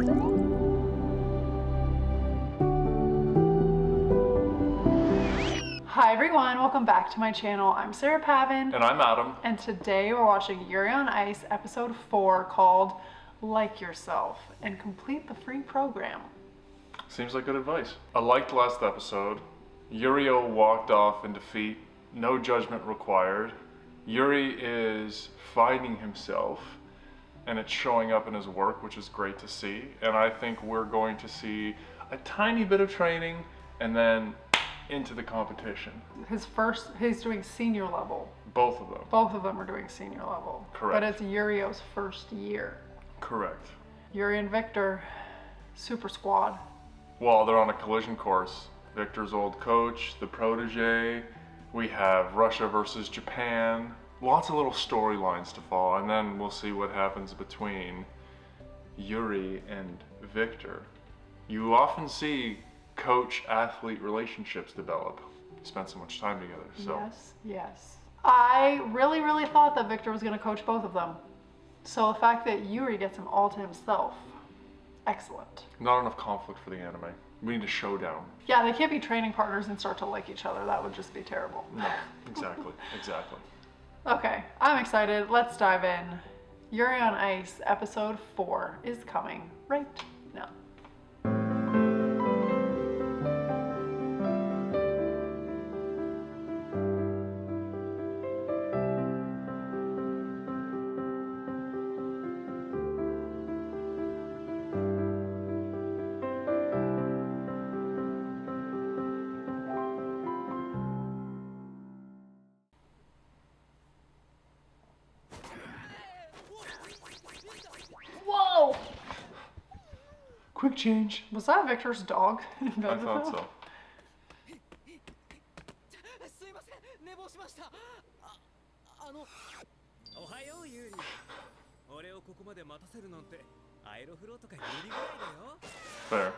Hi everyone, welcome back to my channel. I'm Sarah Pavan. And I'm Adam. And today we're watching Yuri on Ice episode 4 called Like Yourself and complete the free program. Seems like good advice. I liked last episode. Yurio walked off in defeat, no judgment required. Yuri is finding himself and it's showing up in his work, which is great to see. And I think we're going to see a tiny bit of training and then into the competition. He's doing senior level. Both of them. Both of them are doing senior level. Correct. But it's Yurio's first year. Correct. Yuri and Victor, super squad. Well, they're on a collision course. Victor's old coach, the protege. We have Russia versus Japan. Lots of little storylines to follow, and then we'll see what happens between Yuri and Victor. You often see coach-athlete relationships develop. You spend so much time together. So. Yes. I really thought that Victor was going to coach both of them. So the fact that Yuri gets him all to himself, excellent. Not enough conflict for the anime. We need a showdown. Yeah, they can't be training partners and start to like each other. That would just be terrible. No, exactly. Okay, I'm excited. Let's dive in. Yuri on Ice episode 4 is coming right now. Whoa! Quick change. Was that Victor's dog? I thought so. Fair.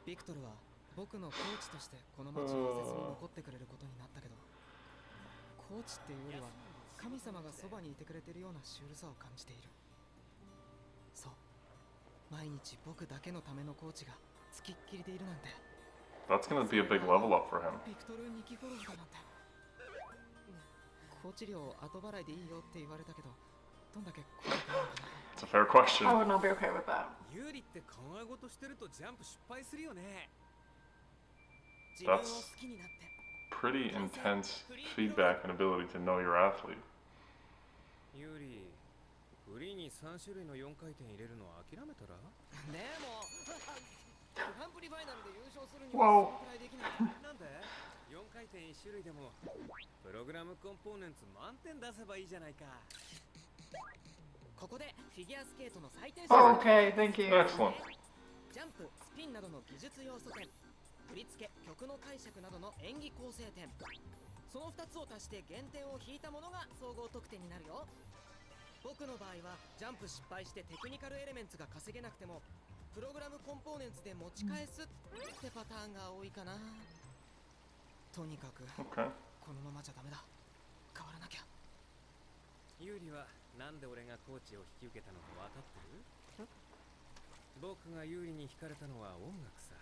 ビクトルは僕のコーチとしてこの町の施設に残ってくれることになったけど、コーチっていうよりは神様がそばにいてくれてるようなシュールさを感じている。そう、毎日僕だけのためのコーチがつきっきりでいるなんて。That's gonna be a big level up for him. ビクトル・ニキフォロフだなんて。コーチ料後払いでいいよって言われたけど、どんだけ怖くなるかな。It's a fair question. I would not be okay with that. ユーリって考え事してるとジャンプ失敗するよね。 That's pretty intense feedback and ability to know your athlete. ユーリ、フリーに3種類の4回転入れるの諦めたら？ねえもう、グランプリファイナルで優勝するにはそのくらいできない。なんで？4回転1種類でもプログラムコンポーネンツ満点出せばいいじゃないか。ここでフィギュアスケートの最低 Oh, okay, thank you. Excellent. ジャンプ、スピンなどの技術要素点、振り付け、曲の解釈などの演技構成点、その2つを足して減点を引いたものが総合得点になるよ。僕の場合はジャンプ失敗してテクニカルエレメンツが稼げなくてもプログラムコンポーネンツで持ち返すってパターンが多いかな。とにかく、Okay. このままじゃダメだ。変わらなきゃ。ユーリはなんで俺がコーチを引き受けたのか分かってる？僕がユーリに惹かれたのは音楽さ。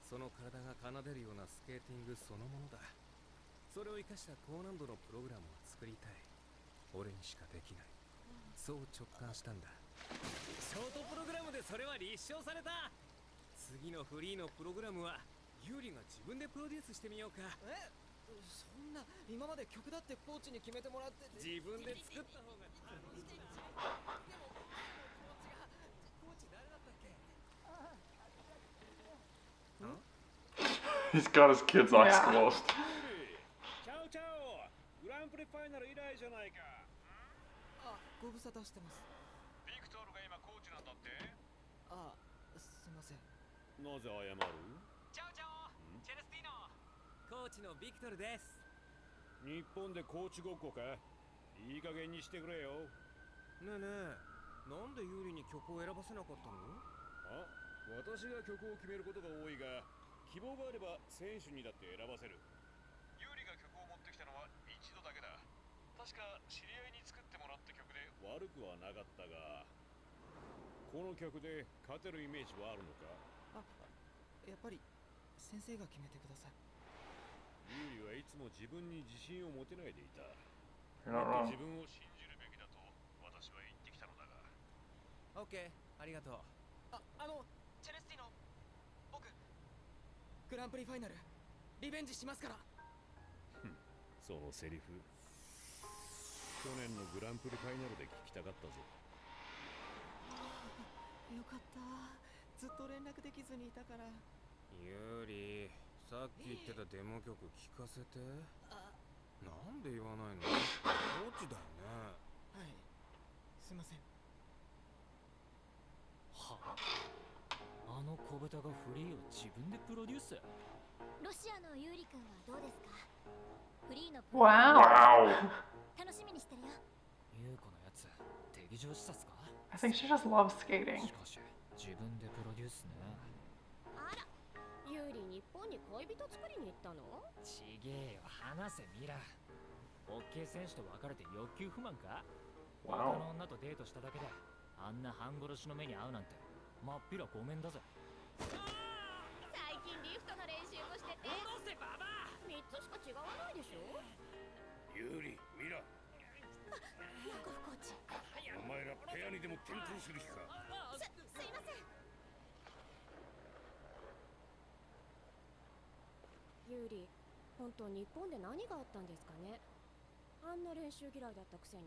その体が奏でるようなスケーティングそのものだ。それを生かした高難度のプログラムを作りたい。俺にしかできない。そう直感したんだ。ショートプログラムでそれは立証された。次のフリーのプログラムはユーリが自分でプロデュースしてみようか。そんな今まで曲だってコーチに決めてもらって自分で作った方が楽しい。でもコーチ誰だったっけ？ He's got his kid's eyes closed. チャオチャオ。グランプリファイナル以来じゃないか。あ、ご無沙汰してます。ビクトルが今コーチなんだって？あ、すいません。なぜ謝る？チャオチャオ。チェルスティーノ。コーチのビクトルです。日本でコーチごっこか？いい加減にしてくれよ。ねえねえ、なんでユーリに曲を選ばせなかったの？あ、私が曲を決めることが多いが、希望があれば選手にだって選ばせる。ユーリが曲を持ってきたのは一度だけだ。確か知り合いに作ってもらった曲で悪悪くはなかったが、この曲で勝てるイメージはあるのか？やっぱり先生が決めてください。ユーリはいつも自分に自信を持てないでいた。 You're not wrong. 自分を信じるべきだと私は言ってきたのだが。オッケー、ありがとう。チェレスティノ、僕グランプリファイナルリベンジしますから。そのセリフ、去年のグランプリファイナルで聞きたかったぞ。よかった、ずっと連絡できずにいたから。ユーリ、さっき言ってたデモ曲聞かせて。なんで言わないの？コーチだよね。はい、すいません。はあの小豚がフリーを自分でプロデュース。ロシアのユーリ君はどうですか？フリーのプ Wow. 楽しみにしてるよ。優子のやつ敵情視察か？ I think she just loves skating. しかし自分でプロデュースね。あら、ユーリ日本に恋人作りに行ったの？ちげえよ、話せミラ。ホッケー選手と別れて欲求不満か？他 Wow. の女とデートしただけであんな半殺しの目に遭うなんてまっぴらごめんだぜ。最近リフトの練習もしてて。戻せババア。3つしか違わないでしょ。ユーリ、ミラ、ヤコフコーチ。お前らペアにでも転倒する気か？すいません。ユーリ、本当日本で何があったんですかね。あんな練習嫌いだったくせに。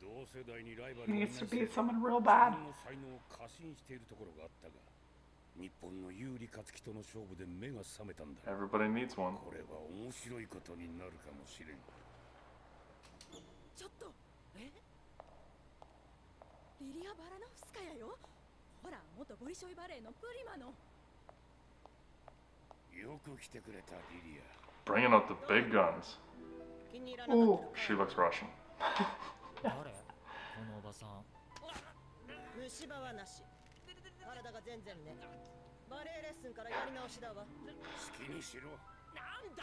同世代にライバ He ル needs to beat 自 someone real 分 bad. の才能を過信しているところがあったが、日本の有利勝樹との勝負で目が覚めたんだ。 Everybody needs one. これは面白いことになるかもしれん。ちょっと、リリア・バラノフスカヤよ。ほら、元ボリショイバレーのプリマの。よく来てくれたリリア。 Bringing out the big guns. 気に入らなかった Ooh. のか。 She looks Russian. 誰？このおばさん。虫歯はなし。体が全然ね。バレエレッスンからやり直しだわ。好きにしろ。なんだ。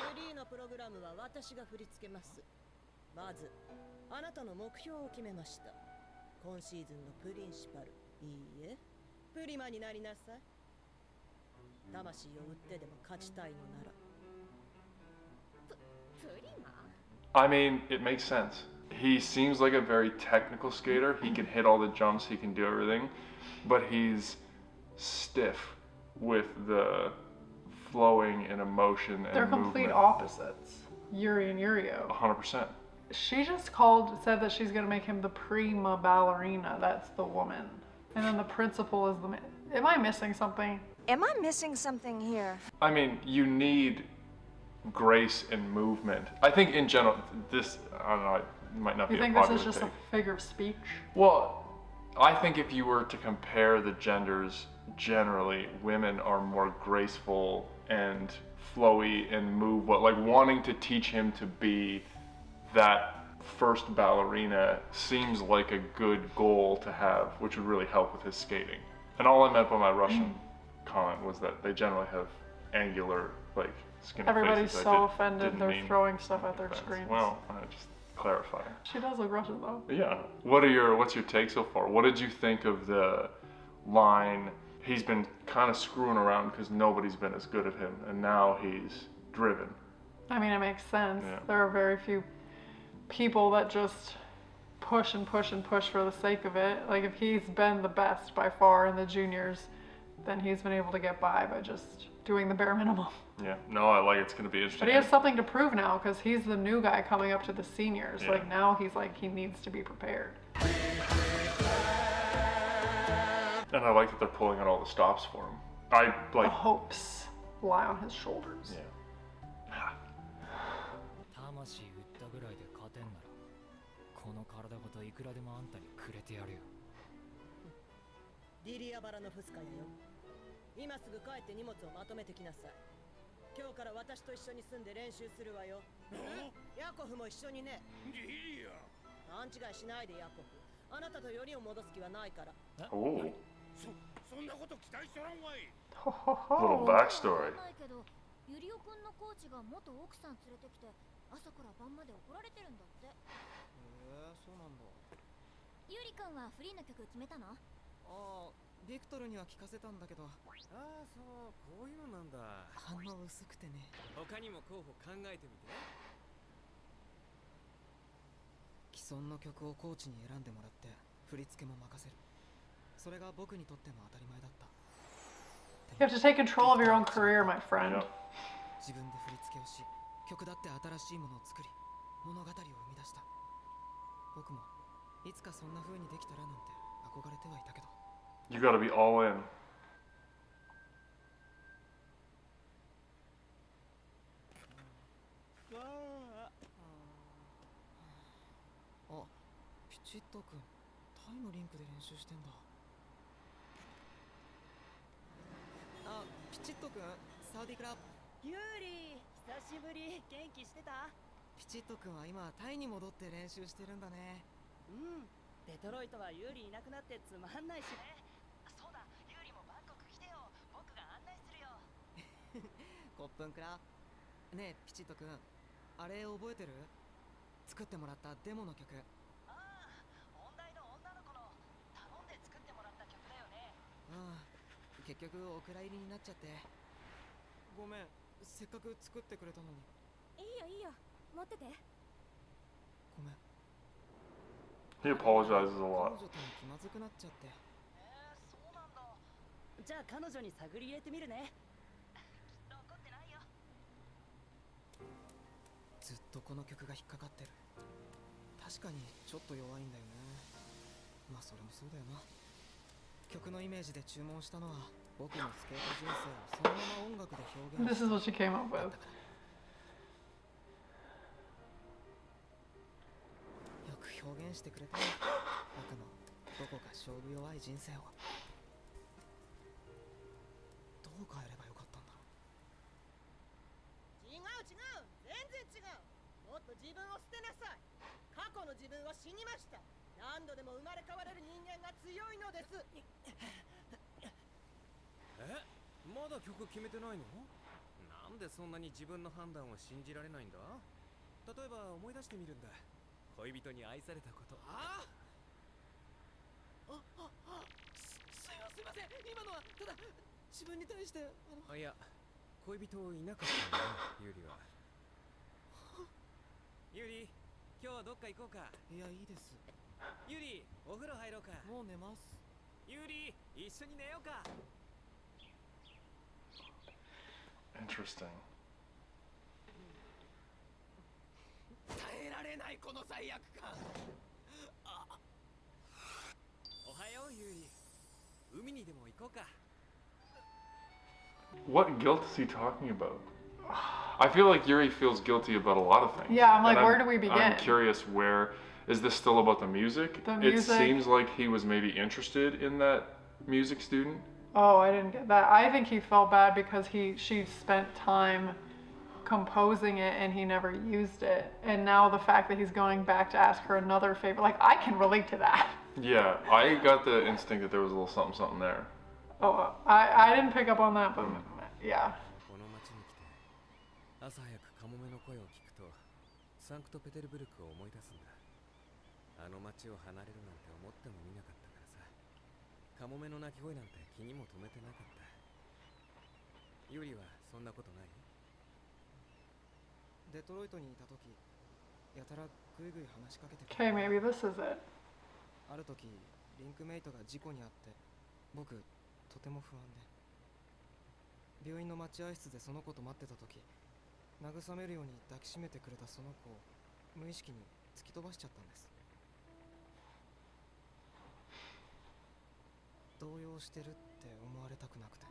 フリーのプログラムは私が振り付けます。まず、あなたの目標を決めました。今シーズンのプリンシパル。いいえ、プリマになりなさい。魂を売ってでも勝ちたいのなら。プリマ？ I mean, it makes sense. He seems like a very technical skater. He can hit all the jumps, he can do everything, but he's stiff with the flowing and emotion and They're complete movement. opposites. Yuri and Yurio. 100%. She just said that she's gonna make him the prima ballerina. That's the woman. And then the principal is the man. Am I missing something? Am I missing something here? I mean, you need grace and movement. I think in general, this, I don't know, it might not You be a think this popular is just take. a figure of speech? Well, I think if you were to compare the genders, generally, women are more graceful and flowy and move well. Like wanting to teach him to be that first ballerina seems like a good goal to have, which would really help with his skating. And all I meant by my Russian comment was that they generally have angular, like, skinny Everybody's faces. I so did- offended didn't they're mean throwing stuff at their offense. screens. Well, I just clarify. She does look Russian though. Yeah. What's your take so far? What did you think of the line? He's been kind of screwing around because nobody's been as good as him, and now he's driven. I mean, it makes sense. Yeah. There are very few people that just push and push and push for the sake of it. Like if he's been the best by far in the juniors, then he's been able to get by just doing the bare minimum. Yeah. No, I like it's going to be interesting. But he has something to prove now because he's the new guy coming up to the seniors. Yeah. Like now he's like he needs to be prepared. And I like that they're pulling out all the stops for him. I The like. hopes lie on his shoulders. Yeah. 魂売ったぐらいで勝てんならこの体ごといくらでもあんたにくれてやるよ。リリア・バラノフスカヤよ。今すぐ帰って荷物をまとめてきなさい。今日から私と一緒に住んで練習するわよ。ヤコフも一緒にね。リリア。勘違いしないでヤコフ。あなたとよりを戻す気はないから。 Oh. そんなこと期待しとらんわい。 Little backstory. ないけど、ユリオくんのコーチが元奥さん連れてきて朝から晩まで怒られてるんだって。そうなんだ。ユーリ君はフリーの曲決めたの？ああ、ビクトルには聞かせたんだけど、ああ、そう、こういうのなんだ。反応薄くてね。他にも候補考えてみて。既存の曲をコーチに選んでもらって振り付けも任せる。それが僕にとっての当たり前だった。 You have to take control of your own career, my friend. Yep. 自分で振り付けをし、曲だって新しいものを作り、物語を生み出した。僕もいつかそんな風にできたらなんて憧れてはいたけど。 You gotta be all in. あ、ピチッとくん、タイのリンクで練習してんだ。あ、ピチッとくん、サウディクラブ。ユーリ、久しぶり。元気してた？ピチッとくんは今タイに戻って練習してるんだね。うん。デトロイトはユーリいなくなってつまんないしね。そうだ、ユーリもバンコク来てよ。僕が案内するよ。コップンクラ。ねえピチッとくん、あれ覚えてる？作ってもらったデモの曲。ああ、音大の女の子の頼んで作ってもらった曲だよね。ああ、結局お蔵入りになっちゃって。ごめん、せっかく作ってくれたのに。いいよいいよ、持ってて。ごめん。 He apologizes a 彼 lot. 女とも気まずくなっちゃって。そうなんだ。じゃあ彼女に探り入れてみるね。きっと怒ってないよ。ずっとこの曲が引っかかってる。確かにちょっと弱いんだよね。まあそれもそうだよな。曲のイメージで注文したのは僕のスケート人生をそのまま音楽で表現 This し is た。 what she came up with. よく表現してくれたよ、僕のどこか勝負弱い人生を。どう変えればよかったんだろ違う違う、全然違う。もっと自分を捨てなさい。過去の自分は死にました。何度でも生まれ変われる人間が強いのです。まだ曲決めてないの？なんでそんなに自分の判断を信じられないんだ？例えば思い出してみるんだ。恋人に愛されたこと。すいません、今のはただ自分に対していや、恋人いなかったんだよ、ユーリは。ユーリ、今日はどっか行こうか。いや、いいです。ユーリ、お風呂入ろうか。もう寝ます。ユーリ、一緒に寝ようか。Interesting. 耐えられないこの罪悪感。おはよう、ユーリ。海にでも行こうか。What guilt is he talking about? I feel like Yuri feels guilty about a lot of things. Yeah, I'm like, And where do we begin? I'm curious, where is this still about the music? The It music. seems like he was maybe interested in that music student. Oh, I didn't get that. I think he felt bad because she spent time composing it and he never used it. And now the fact that he's going back to ask her another favor, like I can relate to that. Yeah, I got the instinct that there was a little something there. Oh, I didn't pick up on that, but yeah. この町に来て朝早くカモメの声を聞くとサンクトペテルブルクを思い出すんだ。あの町を離れるなんて思ってもみなかったからさ。カモメの鳴き声なんて気にも留めてなかった。ユリはそんなことない？デトロイトにいた時、やたらぐいぐい話しかけてく Okay, maybe this is it. ある時、リンクメイトが事故に遭って、僕とても不安で、病院の待合室でその子と待ってた時、慰めるように抱きしめてくれたその子を無意識に突き飛ばしちゃったんです。動揺してるって思われたくなくて、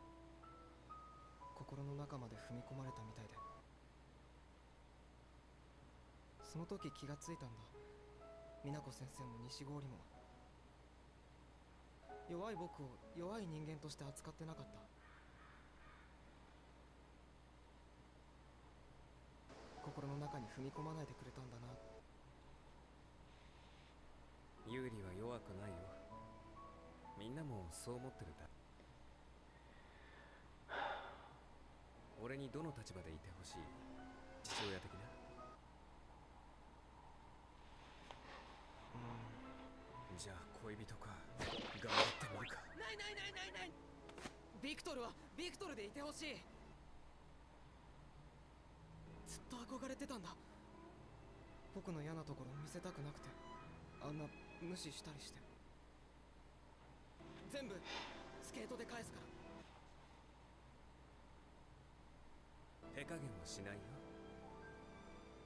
心の中まで踏み込まれたみたいで、その時気がついたんだ。美奈子先生も西郡も弱い僕を弱い人間として扱ってなかった。心の中に踏み込まないでくれたんだな。ユーリは弱くないよ。みんなもそう思ってるだ。俺にどの立場でいてほしい？父親的な？じゃあ恋人か。頑張ってみるか。ないないないないない。ビクトルはビクトルでいてほしい。ずっと憧れてたんだ。僕の嫌なところ見せたくなくて、あんな無視したりして。全部スケートで返すから。手加減はしないよ。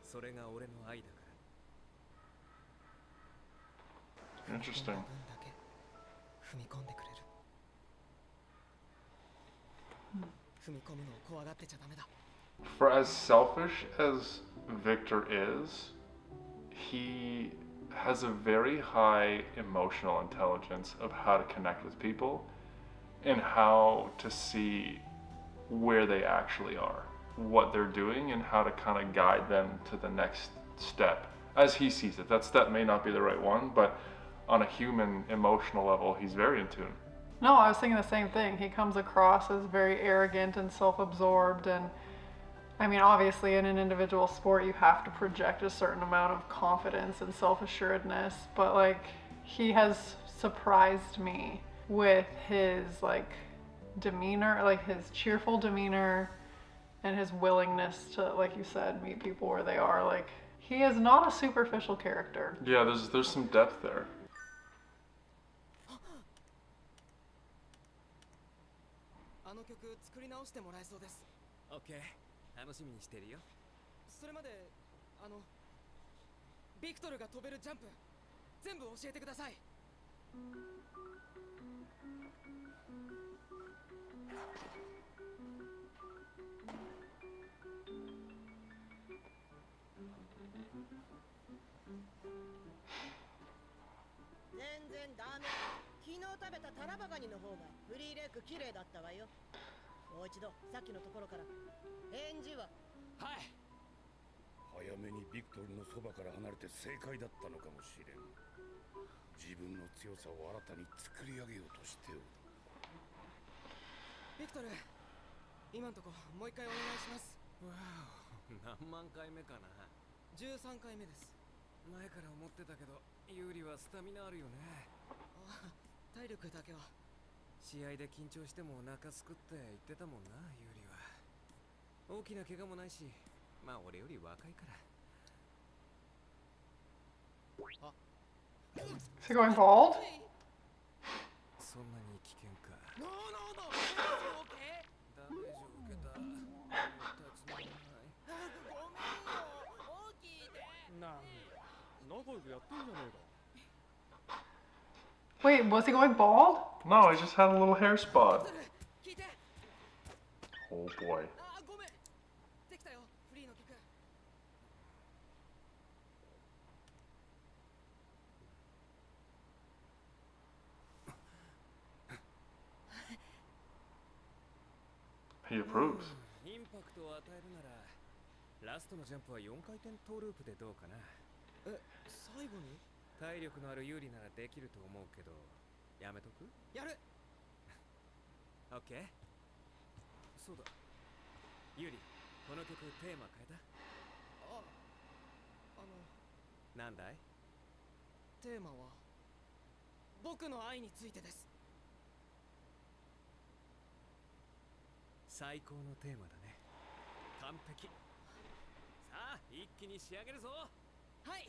それが俺の愛だから。Interesting. 分だけ踏み込んでくれる。踏み込むのを怖がってちゃダメだ。For as selfish as Victor is, he has a very high emotional intelligence of how to connect with people and how to see where they actually are, what they're doing, and how to kind of guide them to the next step as he sees it. That step may not be the right one, but on a human emotional level, he's very in tune. No, I was thinking the same thing. He comes across as very arrogant and self-absorbed, and I mean, obviously in an individual sport you have to project a certain amount of confidence and self-assuredness, but like he has surprised me with his like demeanor, like his cheerful demeanor and his willingness to, like you said, meet people where they are. Like he is not a superficial character. Yeah, there's some depth there. あの曲作り直してもらえそうです。オッケー、楽しみにしてるよ。それまでビクトルが飛べるジャンプ全部教えてください。全然ダメ。昨日食べたタラバガニの方がフリーレッグ綺麗だったわよ。もう一度さっきのところから返事は。はい。早めにビクトルのそばから離れて正解だったのかもしれん。自分の強さを新たに作り上げようとしておる。ビクトル、今んとこもう一回お願いします。わあ、何万回目かな。13回目です。前から思ってたけど、ユーリはスタミナあるよね。あ、体力だけは。試合で緊張してもお腹すくって言ってたもんな、ユーリは。大きな怪我もないし、まあ俺より若いから。あ、Is he going bald? そんなに危険か。ノーノーノー、ダメージを受けた。立ち直らない。ごめんよ、大きいで。なん仲良くやってんじゃねえか。 Wait, was he going bald? No, he just had a little hair spot. 聞いて。 Oh boy. あ、ごめん。できたよ、フリーの曲。He approves. インパクトを与えるなら、ラストのジャンプは4回転トーループでどうかな。え、最後に？体力のあるユーリならできると思うけど、やめとく？やる。オッケー。そうだ。ユーリ、この曲テーマ変えた？あ、なんだい？テーマは僕の愛についてです。最高のテーマだね。完璧。さあ、一気に仕上げるぞ。はい。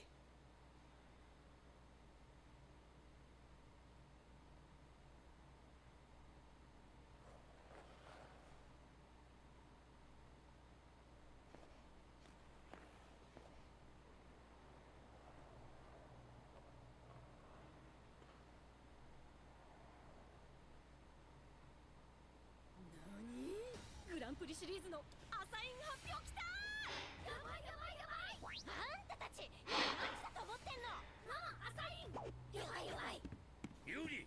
グランプリシリーズのアサイン発表きたー。やばいやばいやばい。あんたたち何したと思ってんの。アサインやばいやばい。ユーリ、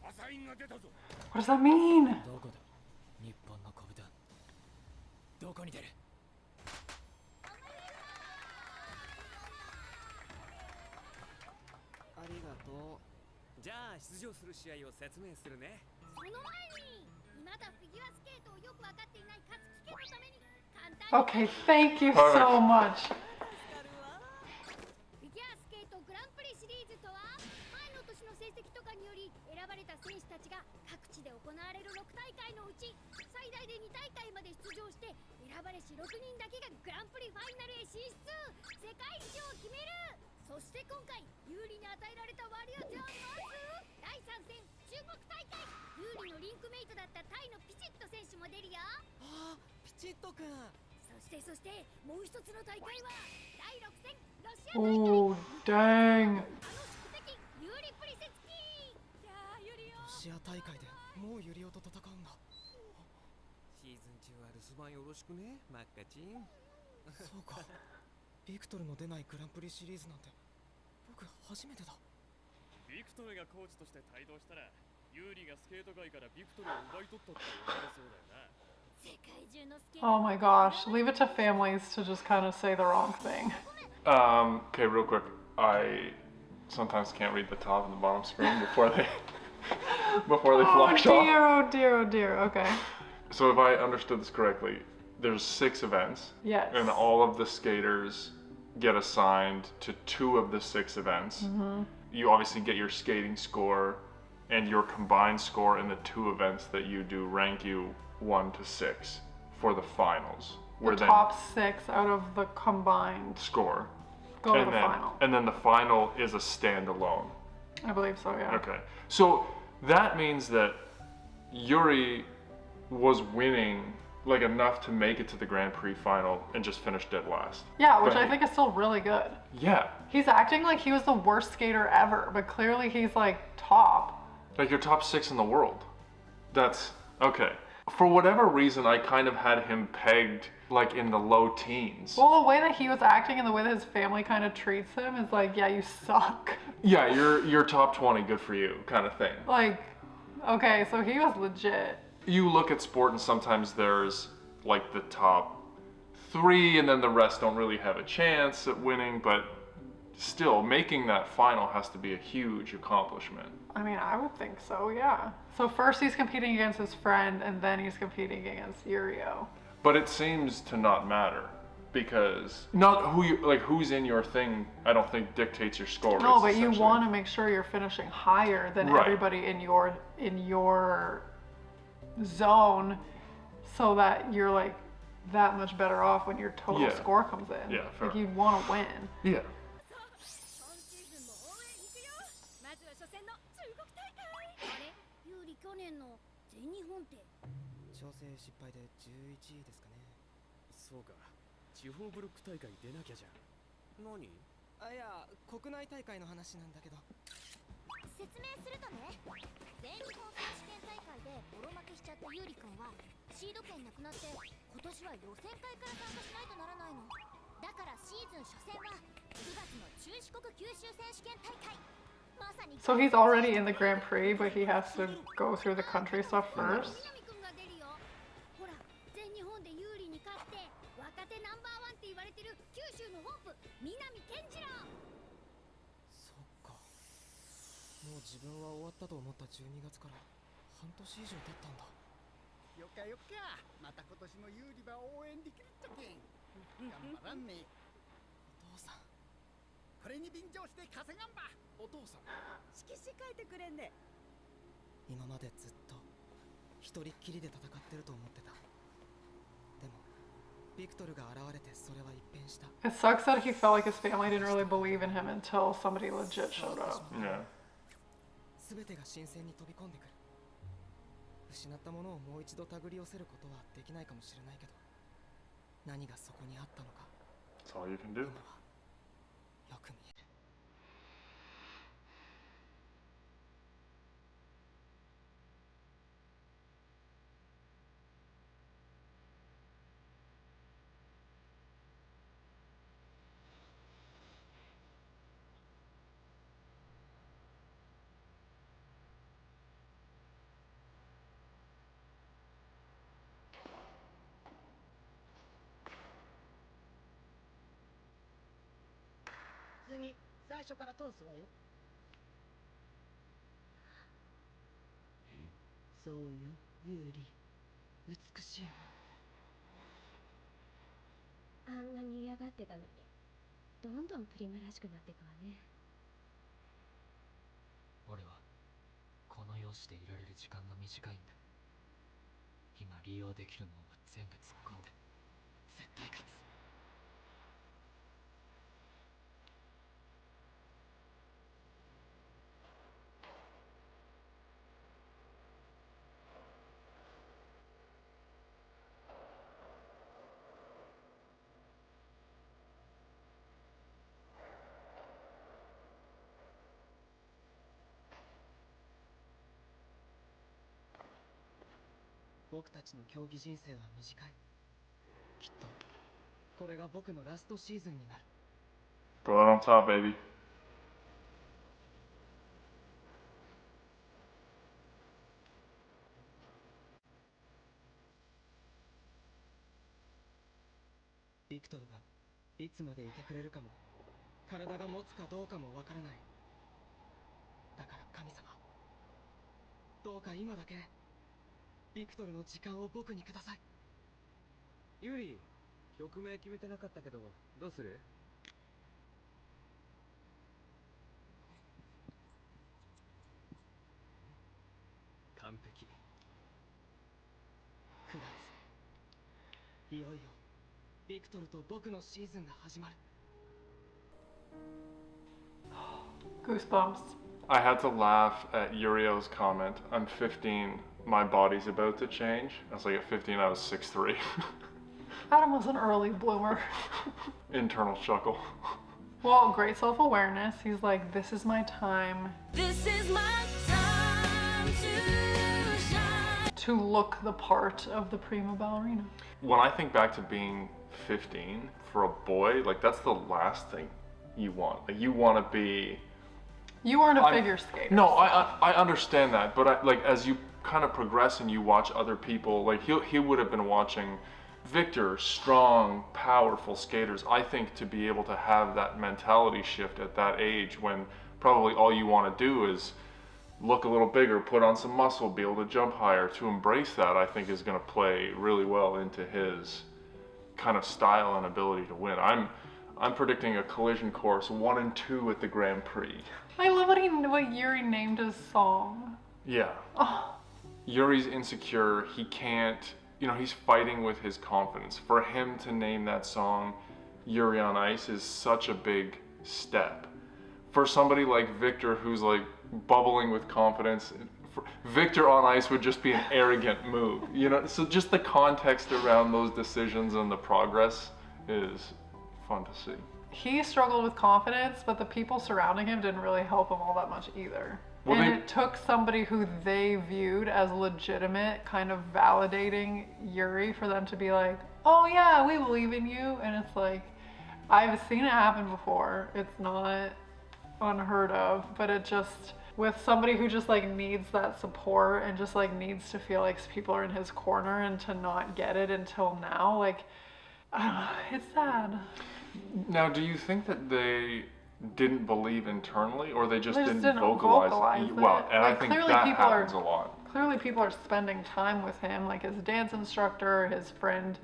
アサインが出たぞ。 What does that mean? どこだ、日本の小豚。どこに出る。ありがとじゃあ出場する試合を説明するね。その前にまだフィギュアスケートをよく分かっていない勝木家のために簡単に。 Okay, thank you so much. フィギュアスケートグランプリシリーズとは、ま成績とかにより選ばれた選手たちが各地で行われる6大会のうち最大で2大会まで出場して選ばれし6人だけがグランプリファイナルへ進出、世界一を決める。そして今回有利に与えられた割り当てはまず第3戦中国大会、有利のリンクメイトだったタイのピチット選手も出るよ。ああ、ピチッとくん。そしてもう一つの大会は第6戦ロシア大会。 Oh, dang. あの宿敵ユーリ・プリセツキー。いやーユリよ。ロシア大会でもうユリオと戦うんだ。シーズン中は留守番よろしくね、マッカチン。そうか。ビクトルの出ないグランプリシリーズなんて僕初めてだ。ビクトルがコーチとして帯同したらユーリがスケート界からビクトルを奪い取ったって言われそうだよな。 Oh my gosh, leave it to families to just kind of say the wrong thing. Okay, real quick. I sometimes can't read the top and the bottom screen before they Oh flash dear, off. oh dear, oh dear. Okay. So if I understood this correctly, there's 6 events. Yes. And all of the skaters get assigned to 2 of the 6 events. You obviously get your skating score, and your combined score in the 2 events that you do rank you 1 to 6 for the finals. The top 6 out of the combined Score. go to and the then, final. And then the final is a standalone. I believe so, yeah. Okay. So that means that Yuri was winning like enough to make it to the Grand Prix final and just finished dead last. Yeah, which But I think is still really good. Yeah. He's acting like he was the worst skater ever, but clearly he's like top. Like you're top 6 in the world. That's okay. For whatever reason, I kind of had him pegged like in the low teens. Well, the way that he was acting and the way that his family kind of treats him is like, yeah, you suck. Yeah, you're top 20, good for you, kind of thing. Like, okay, so he was legit. You look at sport and sometimes there's like the top 3 and then the rest don't really have a chance at winning, but still making that final has to be a huge accomplishment. I mean, I would think so, yeah. So first he's competing against his friend and then he's competing against Yurio. But it seems to not matter because not who you like who's in your thing I don't think dictates your score. No, It's but you essentially- want to make sure you're finishing higher than Right. everybody in your zone so that you're like that much better off when your total Yeah. score comes in. Yeah, fair. Like you want to win. Yeah. 今シーズンも応援行くよ。まずは初戦の中国大会。あれ、ユーリ去年の全日本って調整失敗で11位ですかね。そうか。地方ブロック大会出なきゃじゃん。何？あ、いや、国内大会の話なんだけど。説明するとね、全日本選手権大会でボロ負けしちゃったユーリ君はシード権なくなって今年は予選会から参加しないとならないの。だからシーズン初戦は9月の中四国九州選手権大会。まさに So he's already in the Grand Prix, but he has to go through the country stuff first. 南君が出るよ。ほら、全日本でユーリに勝って若手ナンバーワンって言われてる九州のホープ南健次郎。そっか。もう自分は終わったと思った12月から半年以上経ったんだ。よかよか、また今年も有利は応援できるっちゃけん。頑張らんね。お父さん。これに便乗して稼がんば。お父さん。色紙書いてくれんね。今までずっと一人っきりで戦ってると思ってた。でもビクトルが現れてそれは一変した。 It sucks that he felt like his family didn't really believe in him until somebody legit showed up. Yeah. すべてが新鮮に飛び込んでくる。失ったものをもう一度手繰り寄せることはできないかもしれないけど、何がそこにあったのか That's all you can do. 今はよく見える。次、最初から通すわよ。そうよ、ユーリ。美しい。あんなに嫌がってたのに、どんどんプリマらしくなっていくわね。俺はしていられる時間が短いんだ。今利用できるものは全部突っ込んで絶対勝つ。僕たちの競技人生は短い。きっとこれが僕のラストシーズンになる。 Throw it on top, baby. ビクトルがいつまでいてくれるかも体が持つかどうかもわからない。だから神様、どうか今だけビクトルの時間を僕にください。ユリ、曲名決めてなかったけどどうする？完璧。9月、いよいよビクトルと僕のシーズンが始まる。 Goosebumps. I had to laugh at Yurio's comment. I'm 15, my body's about to change. I was like, at 15, I was 6'3". Adam was an early bloomer. Internal chuckle. Well, great self-awareness. He's like, this is my time. This is my time to shine. To look the part of the prima ballerina. When I think back to being 15, for a boy, like that's the last thing you want. Like you want to be... You weren't a figure skater. No, I understand that, but like as you kind of progress and you watch other people, like he would have been watching Victor, strong, powerful skaters. I think to be able to have that mentality shift at that age when probably all you want to do is look a little bigger, put on some muscle, be able to jump higher, to embrace that, I think is going to play really well into his kind of style and ability to win. I'm predicting a collision course 1 and 2 at the Grand Prix. I love what Yuri named his song. Yeah. Oh. Yuri's insecure. He can't, you know, he's fighting with his confidence. For him to name that song Yuri on Ice is such a big step. For somebody like Victor who's like bubbling with confidence, Victor on Ice would just be an arrogant move, you know? So just the context around those decisions and the progress is fun to see. He struggled with confidence, but the people surrounding him didn't really help him all that much either. Well, and it took somebody who they viewed as legitimate kind of validating Yuri for them to be like, oh yeah, we believe in you. And it's like, I've seen it happen before. It's not unheard of, but it just, with somebody who just like needs that support and just like needs to feel like people are in his corner and to not get it until now, like, I don't know, it's sad. Now, do you think that they didn't believe internally, or they just didn't vocalize it? Well, and like, I think that happens a lot. Clearly people are spending time with him, like his dance instructor, his friend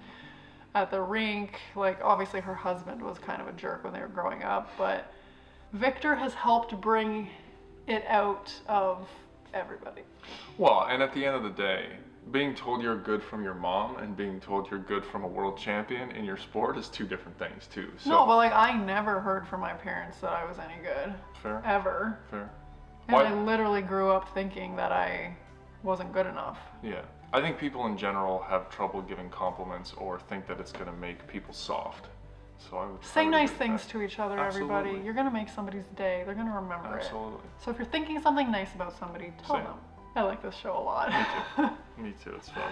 at the rink, like obviously her husband was kind of a jerk when they were growing up, but Victor has helped bring it out of everybody. Well, and at the end of the day, being told you're good from your mom and being told you're good from a world champion in your sport is two different things too. So, no, but like I never heard from my parents that I was any good. Fair. Ever. Fair. And I literally grew up thinking that I wasn't good enough. Yeah. I think people in general have trouble giving compliments or think that it's going to make people soft. So I would say nice things to each other, everybody. You're going to make somebody's day. They're going to remember it. Absolutely. So if you're thinking something nice about somebody, tell them. I like this show a lot. Me too. Me too. It's fun.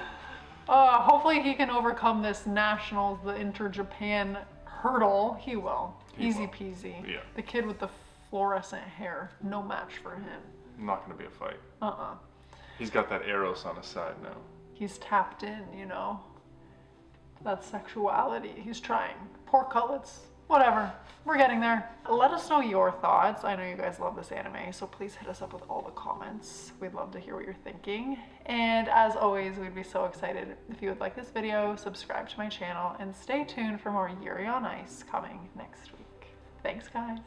Hopefully he can overcome this nationals, the inter-Japan hurdle. He will. Easy peasy. Yeah. The kid with the fluorescent hair. No match for him. Not going to be a fight. Uh-uh. He's got that Eros on his side now. He's tapped in, you know. That sexuality. He's trying. Poor cutlets. Whatever. We're getting there. Let us know your thoughts. I know you guys love this anime, so please hit us up with all the comments. We'd love to hear what you're thinking. And as always, we'd be so excited if you would like this video, subscribe to my channel, and stay tuned for more Yuri on Ice coming next week. Thanks, guys.